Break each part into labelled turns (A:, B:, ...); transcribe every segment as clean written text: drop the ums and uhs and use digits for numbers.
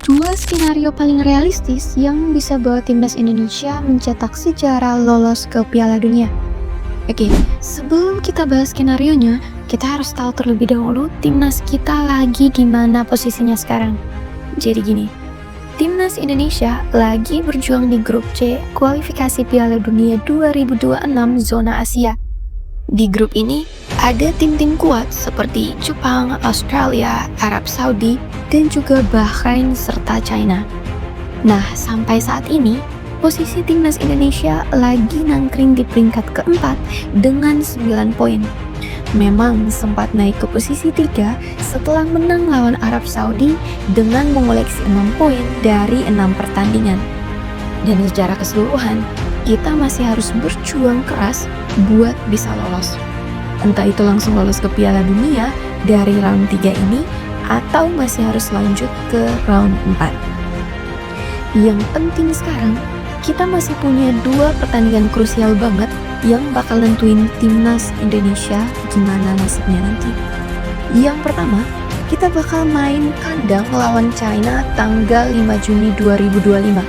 A: Dua skenario paling realistis yang bisa bawa timnas Indonesia mencetak sejarah lolos ke Piala Dunia. Oke, sebelum kita bahas skenarionya, kita harus tahu terlebih dahulu timnas kita lagi di mana posisinya sekarang. Jadi gini, timnas Indonesia lagi berjuang di grup C kualifikasi Piala Dunia 2026 zona Asia. Di grup ini ada tim-tim kuat seperti Jepang, Australia, Arab Saudi, dan juga Bahrain serta China. Nah, sampai saat ini, posisi timnas Indonesia lagi nangkring di peringkat keempat dengan 9 poin. Memang sempat naik ke posisi 3 setelah menang lawan Arab Saudi dengan mengoleksi 6 poin dari 6 pertandingan. Dan secara keseluruhan, kita masih harus berjuang keras buat bisa lolos. Entah itu langsung lolos ke Piala Dunia dari round 3 ini, atau masih harus lanjut ke round 4. Yang penting sekarang, kita masih punya 2 pertandingan krusial banget yang bakal nentuin timnas Indonesia gimana nasibnya nanti. Yang pertama, kita bakal main kandang melawan China tanggal 5 Juni 2025.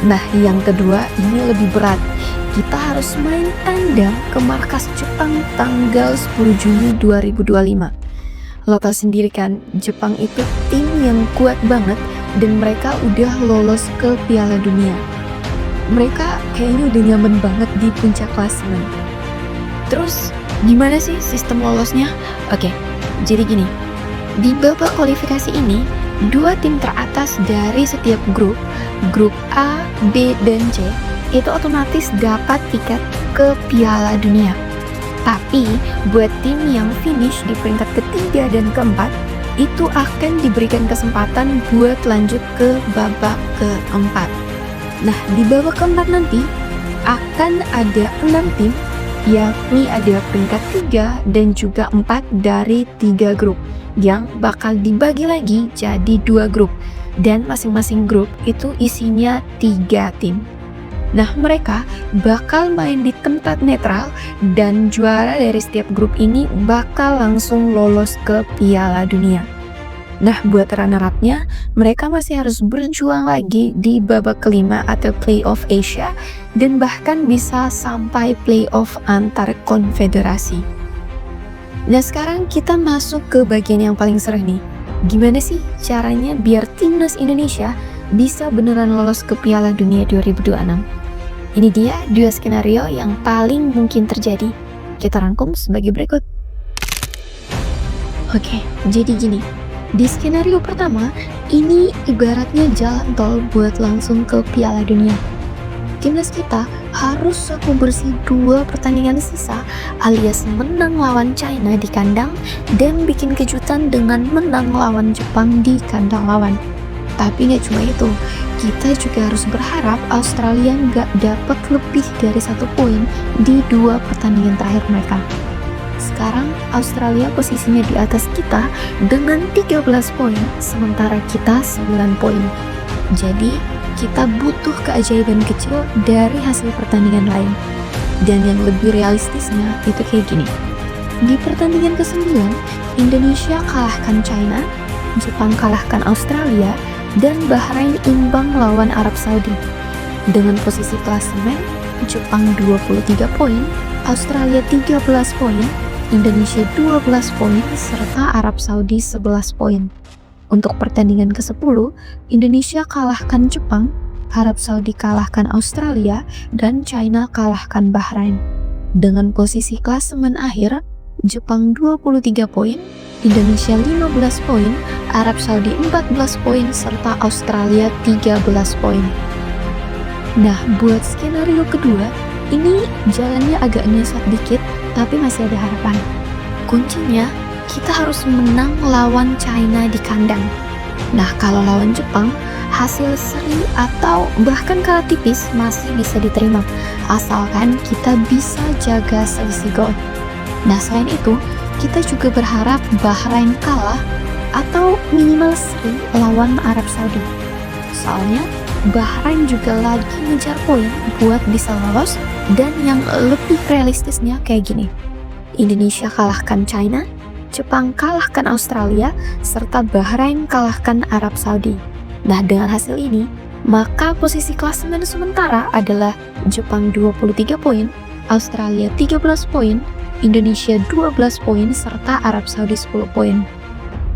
A: Nah, yang kedua ini lebih berat. Kita harus main tandang ke markas Jepang tanggal 10 Juni 2025. Lo tau sendiri kan, Jepang itu tim yang kuat banget dan mereka udah lolos ke Piala Dunia. Mereka kayaknya udah nyaman banget di puncak klasemen. Terus, gimana sih sistem lolosnya? Oke, jadi gini. Di babak kualifikasi ini, 2 tim teratas dari setiap grup A, B, dan C, itu otomatis dapat tiket ke Piala Dunia. Tapi, buat tim yang finish di peringkat ketiga dan keempat, itu akan diberikan kesempatan buat lanjut ke babak keempat. Nah, di babak keempat nanti, akan ada 6 tim, yakni ada peringkat 3 dan juga 4 dari 3 grup, yang bakal dibagi lagi jadi 2 grup. Dan masing-masing grup itu isinya 3 tim. Nah, mereka bakal main di tempat netral dan juara dari setiap grup ini bakal langsung lolos ke Piala Dunia. Nah, buat runner-up-nya, mereka masih harus berjuang lagi di babak kelima atau playoff Asia dan bahkan bisa sampai playoff antar konfederasi. Nah, sekarang kita masuk ke bagian yang paling seru nih. Gimana sih caranya biar timnas Indonesia bisa beneran lolos ke Piala Dunia 2026? Ini dia 2 skenario yang paling mungkin terjadi. Kita rangkum sebagai berikut. Oke, jadi gini. Di skenario pertama, ini ibaratnya jalan tol buat langsung ke Piala Dunia. Timnas kita harus sapu bersih 2 pertandingan sisa alias menang lawan China di kandang dan bikin kejutan dengan menang lawan Jepang di kandang lawan. Tapi gak cuma itu, kita juga harus berharap Australia gak dapat lebih dari 1 poin di 2 pertandingan terakhir mereka. Sekarang Australia posisinya di atas kita dengan 13 poin, sementara kita 9 poin. Jadi, kita butuh keajaiban kecil dari hasil pertandingan lain. Dan yang lebih realistisnya itu kayak gini. Di pertandingan ke-9, Indonesia kalahkan China, Jepang kalahkan Australia, dan Bahrain imbang lawan Arab Saudi. Dengan posisi klasemen, Jepang 23 poin, Australia 13 poin, Indonesia 12 poin, serta Arab Saudi 11 poin. Untuk pertandingan ke-10, Indonesia kalahkan Jepang, Arab Saudi kalahkan Australia, dan China kalahkan Bahrain. Dengan posisi klasemen akhir, Jepang 23 poin, Indonesia 15 poin, Arab Saudi 14 poin, serta Australia 13 poin. Nah, buat skenario kedua, ini jalannya agak nyesat dikit, tapi masih ada harapan. Kuncinya, kita harus menang lawan China di kandang. Nah, kalau lawan Jepang, hasil seri atau bahkan kalah tipis masih bisa diterima, asalkan kita bisa jaga selisih gol. Nah, selain itu, kita juga berharap Bahrain kalah atau minimal seri lawan Arab Saudi. Soalnya, Bahrain juga lagi ngejar poin buat bisa lolos, dan yang lebih realistisnya kayak gini. Indonesia kalahkan China, Jepang kalahkan Australia, serta Bahrain kalahkan Arab Saudi. Nah, dengan hasil ini, maka posisi klasemen sementara adalah Jepang 23 poin, Australia 13 poin, Indonesia 12 poin, serta Arab Saudi 10 poin.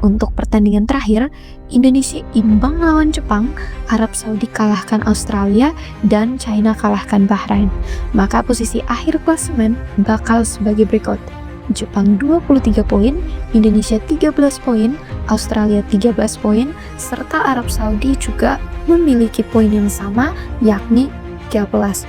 A: Untuk pertandingan terakhir, Indonesia imbang lawan Jepang, Arab Saudi kalahkan Australia, dan China kalahkan Bahrain. Maka posisi akhir klasemen bakal sebagai berikut. Jepang 23 poin, Indonesia 13 poin, Australia 13 poin, serta Arab Saudi juga memiliki poin yang sama, yakni 13.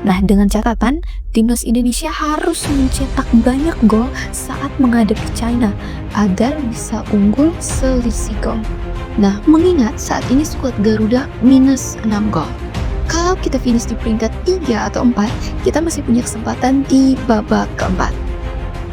A: Nah, dengan catatan, timnas Indonesia harus mencetak banyak gol saat menghadapi China agar bisa unggul selisih gol. Nah, mengingat saat ini skuad Garuda minus 6 gol. Kalau kita finish di peringkat 3 atau 4, kita masih punya kesempatan di babak keempat.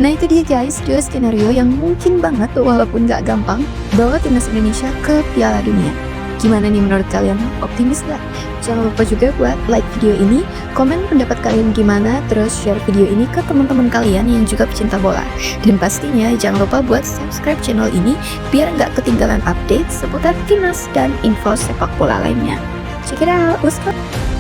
A: Nah, itu dia guys, dua skenario yang mungkin banget walaupun gak gampang bawa timnas Indonesia ke Piala Dunia. Gimana nih menurut kalian? Optimis gak? Jangan lupa juga buat like video ini, komen pendapat kalian gimana, terus share video ini ke teman-teman kalian yang juga pecinta bola. Dan pastinya jangan lupa buat subscribe channel ini biar nggak ketinggalan update seputar timnas dan info sepak bola lainnya. Check it out, let's go!